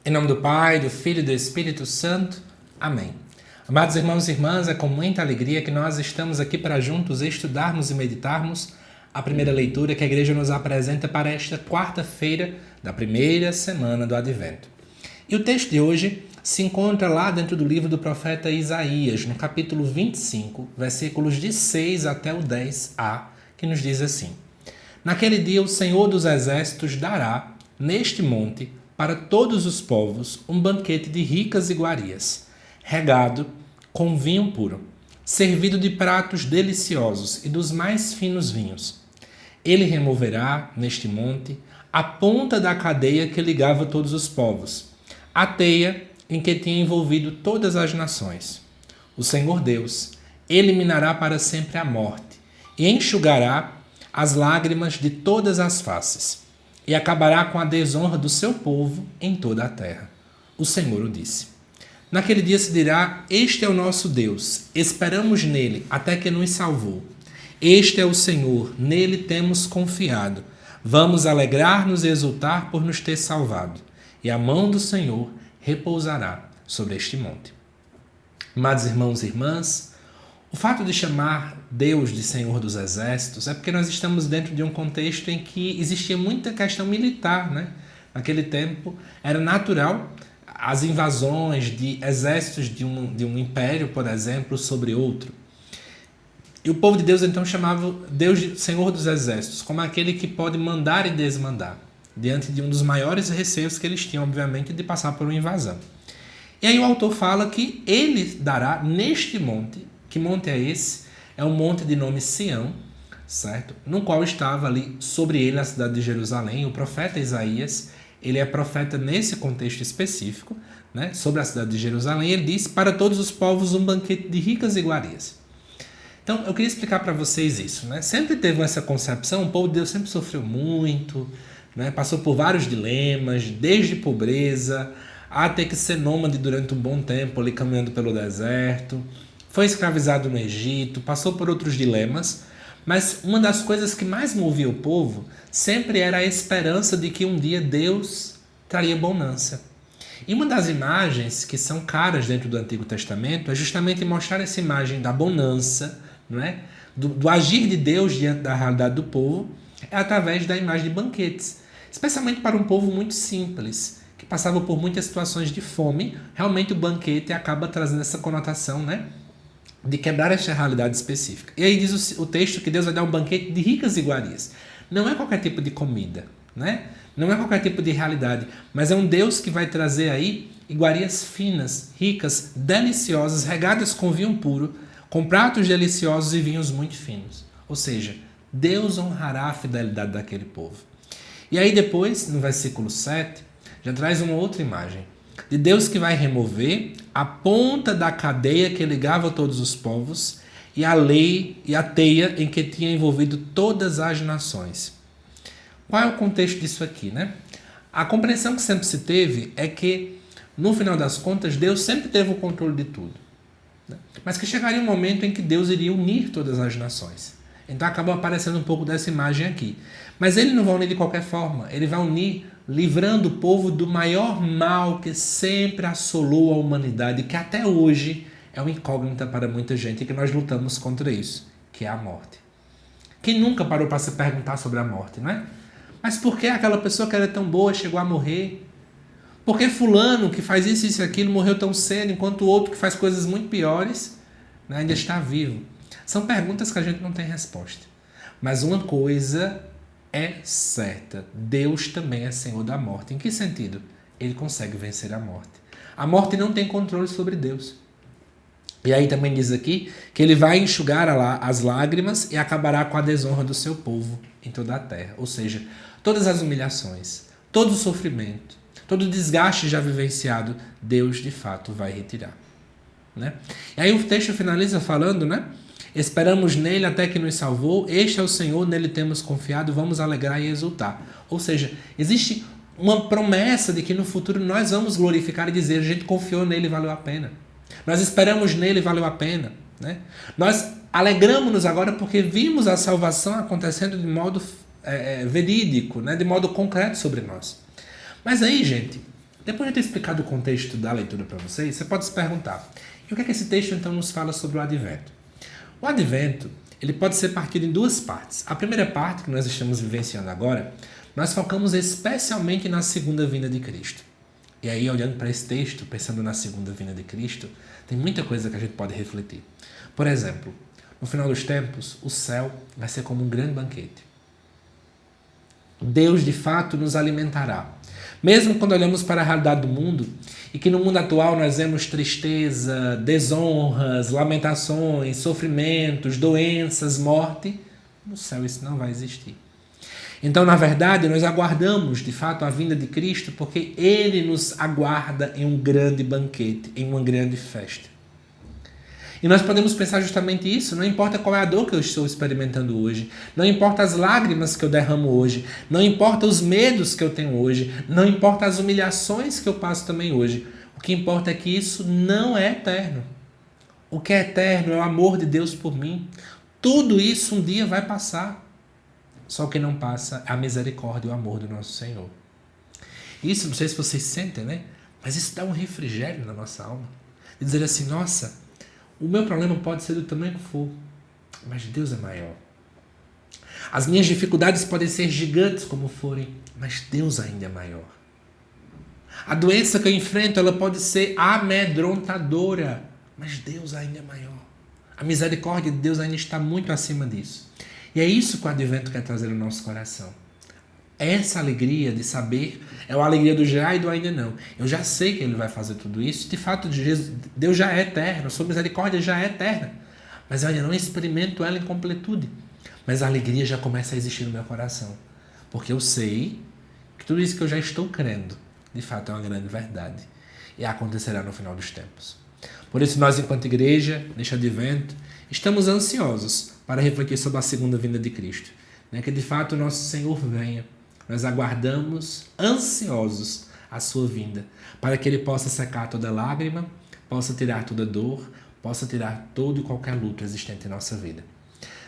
Em nome do Pai, do Filho e do Espírito Santo. Amém. Amados irmãos e irmãs, é com muita alegria que nós estamos aqui para juntos estudarmos e meditarmos a primeira leitura que a Igreja nos apresenta para esta quarta-feira da primeira semana do Advento. E o texto de hoje se encontra lá dentro do livro do profeta Isaías, no capítulo 25, versículos de 6 até o 10a, que nos diz assim: Naquele dia o Senhor dos Exércitos dará, neste monte, para todos os povos, um banquete de ricas iguarias, regado com vinho puro, servido de pratos deliciosos e dos mais finos vinhos. Ele removerá, neste monte, a ponta da cadeia que ligava todos os povos, a teia em que tinha envolvido todas as nações. O Senhor Deus eliminará para sempre a morte e enxugará as lágrimas de todas as faces, e acabará com a desonra do seu povo em toda a terra. O Senhor o disse. Naquele dia se dirá: Este é o nosso Deus, esperamos nele até que nos salvou. Este é o Senhor, nele temos confiado. Vamos alegrar-nos e exultar por nos ter salvado. E a mão do Senhor repousará sobre este monte. Amados irmãos e irmãs, o fato de chamar Deus de Senhor dos Exércitos é porque nós estamos dentro de um contexto em que existia muita questão militar, né? Naquele tempo era natural as invasões de exércitos de um império, por exemplo, sobre outro. E o povo de Deus então chamava Deus de Senhor dos Exércitos, como aquele que pode mandar e desmandar, diante de um dos maiores receios que eles tinham, obviamente, de passar por uma invasão. E aí o autor fala que ele dará neste monte. Que monte é esse? É um monte de nome Sião, certo? No qual estava ali sobre ele a cidade de Jerusalém. O profeta Isaías, ele é profeta nesse contexto específico, né? Sobre a cidade de Jerusalém. Ele diz: para todos os povos um banquete de ricas iguarias. Então, eu queria explicar para vocês isso, né? Sempre teve essa concepção, o povo de Deus sempre sofreu muito, né? Passou por vários dilemas, desde pobreza a ter que ser nômade durante um bom tempo, ali caminhando pelo deserto. Foi escravizado no Egito, passou por outros dilemas, mas uma das coisas que mais movia o povo sempre era a esperança de que um dia Deus traria bonança. E uma das imagens que são caras dentro do Antigo Testamento é justamente mostrar essa imagem da bonança, não é? do agir de Deus diante da realidade do povo, é através da imagem de banquetes, especialmente para um povo muito simples, que passava por muitas situações de fome. Realmente o banquete acaba trazendo essa conotação, né? De quebrar esta realidade específica. E aí diz o texto que Deus vai dar um banquete de ricas iguarias. Não é qualquer tipo de comida, né? Não é qualquer tipo de realidade, mas é um Deus que vai trazer aí iguarias finas, ricas, deliciosas, regadas com vinho puro, com pratos deliciosos e vinhos muito finos. Ou seja, Deus honrará a fidelidade daquele povo. E aí depois, no versículo 7, já traz uma outra imagem de Deus que vai remover a ponta da cadeia que ligava todos os povos e a lei e a teia em que tinha envolvido todas as nações. Qual é o contexto disso aqui, né? A compreensão que sempre se teve é que, no final das contas, Deus sempre teve o controle de tudo, né? Mas que chegaria um momento em que Deus iria unir todas as nações. Então acaba aparecendo um pouco dessa imagem aqui. Mas ele não vai unir de qualquer forma, ele vai unir livrando o povo do maior mal que sempre assolou a humanidade, que até hoje é uma incógnita para muita gente e que nós lutamos contra isso, que é a morte. Quem nunca parou para se perguntar sobre a morte, não é? Mas por que aquela pessoa que era tão boa chegou a morrer? Por que fulano que faz isso e aquilo morreu tão cedo, enquanto o outro que faz coisas muito piores, né, ainda está vivo? São perguntas que a gente não tem resposta. Mas uma coisa é certa: Deus também é Senhor da morte. Em que sentido? Ele consegue vencer a morte. A morte não tem controle sobre Deus. E aí também diz aqui que ele vai enxugar as lágrimas e acabará com a desonra do seu povo em toda a terra. Ou seja, todas as humilhações, todo o sofrimento, todo o desgaste já vivenciado, Deus de fato vai retirar, né? E aí o texto finaliza falando, né? Esperamos nele até que nos salvou. Este é o Senhor, nele temos confiado. Vamos alegrar e exultar. Ou seja, existe uma promessa de que no futuro nós vamos glorificar e dizer: a gente confiou nele e valeu a pena. Nós esperamos nele e valeu a pena, né? Nós alegramos-nos agora porque vimos a salvação acontecendo de modo verídico, né? De modo concreto sobre nós. Mas aí, gente, Depois de ter explicado o contexto da leitura para vocês, você pode se perguntar, e o que é que esse texto então nos fala sobre o Advento? O Advento, ele pode ser partido em duas partes. A primeira parte, que nós estamos vivenciando agora, nós focamos especialmente na segunda vinda de Cristo. E aí, olhando para esse texto, pensando na segunda vinda de Cristo, tem muita coisa que a gente pode refletir. Por exemplo, no final dos tempos, o céu vai ser como um grande banquete. Deus, de fato, nos alimentará. Mesmo quando olhamos para a realidade do mundo, e que no mundo atual nós vemos tristeza, desonras, lamentações, sofrimentos, doenças, morte, no céu isso não vai existir. Então, na verdade, nós aguardamos, de fato, a vinda de Cristo, porque Ele nos aguarda em um grande banquete, em uma grande festa. E nós podemos pensar justamente isso, não importa qual é a dor que eu estou experimentando hoje, não importa as lágrimas que eu derramo hoje, não importa os medos que eu tenho hoje, não importa as humilhações que eu passo também hoje. O que importa é que isso não é eterno. O que é eterno é o amor de Deus por mim. Tudo isso um dia vai passar. Só o que não passa é a misericórdia e o amor do nosso Senhor. Isso, não sei se vocês sentem, né? Mas isso dá um refrigério na nossa alma. De dizer assim, nossa, o meu problema pode ser do tamanho que for, mas Deus é maior. As minhas dificuldades podem ser gigantes como forem, mas Deus ainda é maior. A doença que eu enfrento, ela pode ser amedrontadora, mas Deus ainda é maior. A misericórdia de Deus ainda está muito acima disso. E é isso que o Advento quer trazer no nosso coração. Essa alegria de saber é a alegria do já e do ainda não. Eu já sei que Ele vai fazer tudo isso. De fato, Deus já é eterno. A sua misericórdia já é eterna. Mas eu ainda não experimento ela em completude. Mas a alegria já começa a existir no meu coração. Porque eu sei que tudo isso que eu já estou crendo, de fato, é uma grande verdade. E acontecerá no final dos tempos. Por isso, nós, enquanto igreja, neste Advento, estamos ansiosos para refletir sobre a segunda vinda de Cristo. Que de fato o nosso Senhor venha. Nós aguardamos ansiosos a sua vinda, para que Ele possa secar toda lágrima, possa tirar toda dor, possa tirar todo e qualquer luto existente em nossa vida.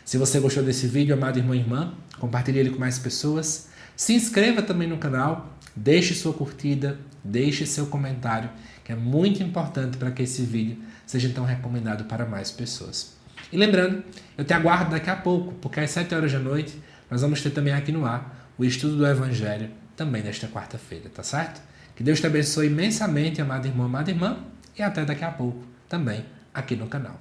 Se você gostou desse vídeo, amado irmão e irmã, compartilhe ele com mais pessoas. Se inscreva também no canal, deixe sua curtida, deixe seu comentário, que é muito importante para que esse vídeo seja então recomendado para mais pessoas. E lembrando, eu te aguardo daqui a pouco, porque às 7 horas da noite nós vamos ter também aqui no ar o estudo do Evangelho, também nesta quarta-feira, tá certo? Que Deus te abençoe imensamente, amado irmão, amada irmã, e até daqui a pouco, também aqui no canal.